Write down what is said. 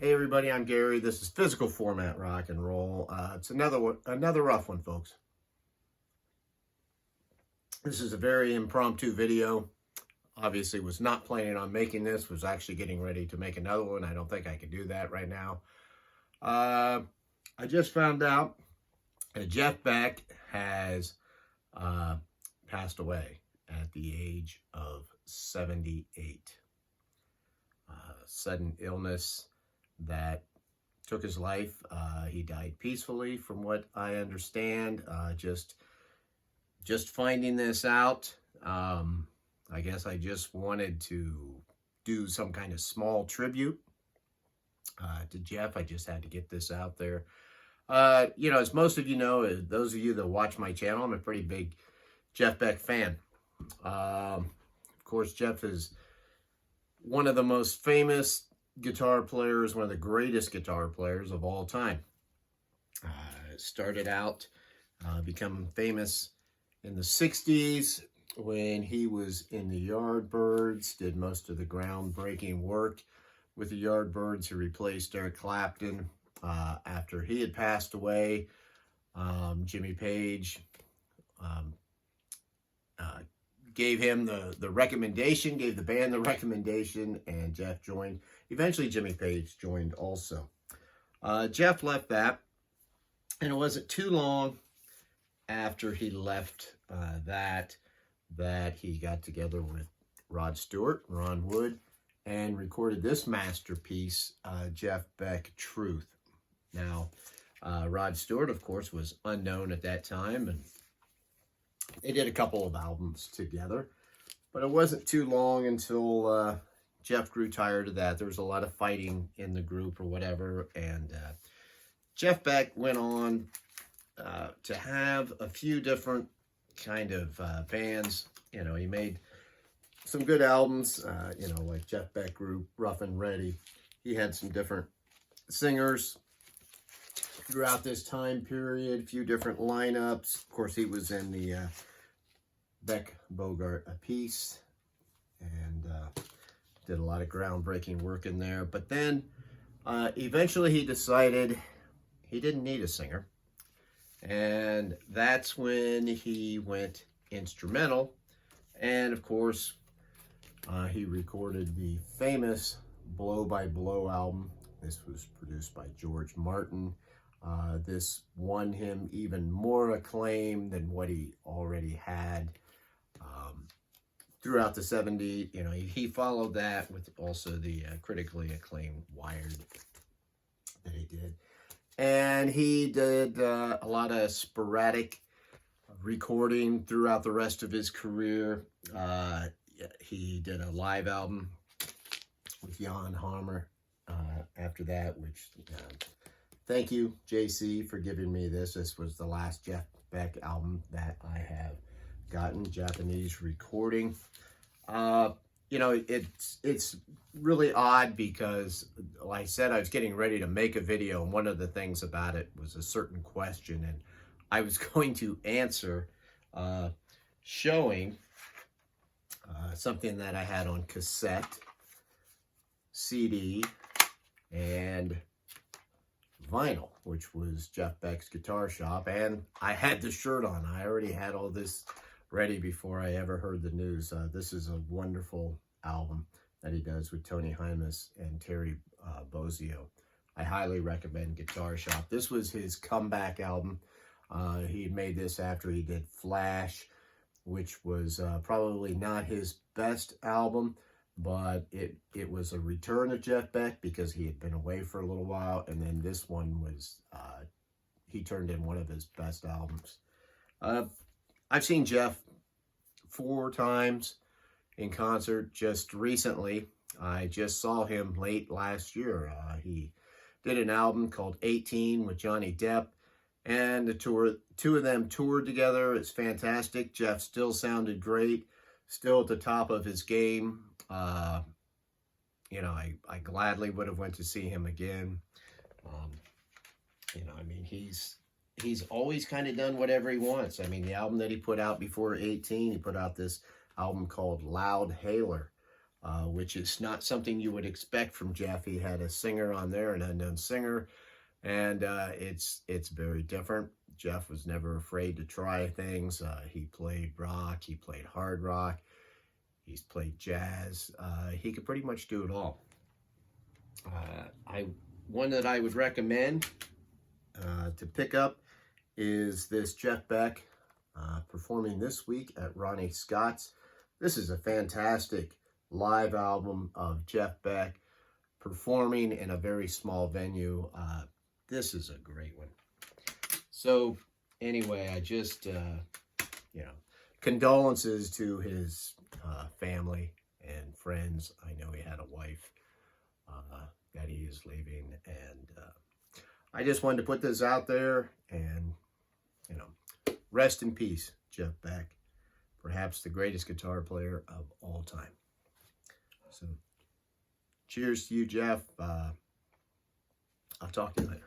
Hey everybody, I'm Gary. This is Physical Format Rock and Roll. It's another rough one, folks. This is a very impromptu video. Obviously was not planning on making this, was actually getting ready to make another one. I don't think I can do that right now. I just found out that Jeff Beck has passed away at the age of 78. Sudden illness that took his life. He died peacefully, from what I understand. Just finding this out, I guess I just wanted to do some kind of small tribute to Jeff. I just had to get this out there. As most of you know, those of you that watch my channel, I'm a pretty big Jeff Beck fan. Of course, Jeff is one of the most famous guitar players, one of the greatest guitar players of all time. Started out, become famous in the 60s when he was in the Yardbirds, did most of the groundbreaking work with the Yardbirds. He replaced Eric Clapton after he had passed away. Jimmy Page gave him the recommendation, gave the band the recommendation, and Jeff joined. Eventually, Jimmy Page joined also. Jeff left that, and it wasn't too long after he left that he got together with Ron Wood, and recorded this masterpiece, Jeff Beck Truth. Now, Rod Stewart, of course, was unknown at that time, and they did a couple of albums together, but it wasn't too long until Jeff grew tired of that. There was a lot of fighting in the group or whatever, and Jeff Beck went on to have a few different kind of bands. You know, he made some good albums, like Jeff Beck Group, Rough and Ready. He had some different singers throughout this time period, a few different lineups. Of course, he was in the Beck Bogart a piece, and did a lot of groundbreaking work in there. But then eventually he decided he didn't need a singer, and that's when he went instrumental. And of course, he recorded the famous Blow by Blow album. This was produced by George Martin. This won him even more acclaim than what he already had throughout the 70s. You know, he followed that with also the critically acclaimed Wired that he did. And he did a lot of sporadic recording throughout the rest of his career. He did a live album with Jan Hammer after that, which... thank you, JC, for giving me this. This was the last Jeff Beck album that I have gotten, Japanese recording. It's really odd because, like I said, I was getting ready to make a video, and one of the things about it was a certain question, and I was going to answer showing something that I had on cassette, CD, and vinyl, which was Jeff Beck's Guitar Shop, and I had the shirt on. I already had all this ready before I ever heard the news. This is a wonderful album that he does with Tony Hymas and Terry Bozzio. I highly recommend Guitar Shop. This was his comeback album. He made this after he did Flash, which was probably not his best album, but it was a return of Jeff Beck because he had been away for a little while, and then this one was, he turned in one of his best albums. I've seen Jeff 4 times in concert just recently. I just saw him late last year. He did an album called 18 with Johnny Depp, and the two of them toured together. It's fantastic. Jeff still sounded great, still at the top of his game. I gladly would have went to see him again. He's always kind of done whatever he wants. I mean, the album that he put out before 18, he put out this album called Loud Hailer. which is not something you would expect from Jeff. He had a singer on there, an unknown singer, and it's very different. Jeff was never afraid to try things. He played rock, he played hard rock, he's played jazz. He could pretty much do it all. One that I would recommend to pick up is this Jeff Beck performing this week at Ronnie Scott's. This is a fantastic live album of Jeff Beck performing in a very small venue. This is a great one. So anyway, I just, condolences to his family and friends. I know he had a wife that he is leaving, and I just wanted to put this out there, and rest in peace, Jeff Beck, perhaps the greatest guitar player of all time. So cheers to you, Jeff. I'll talk to you later.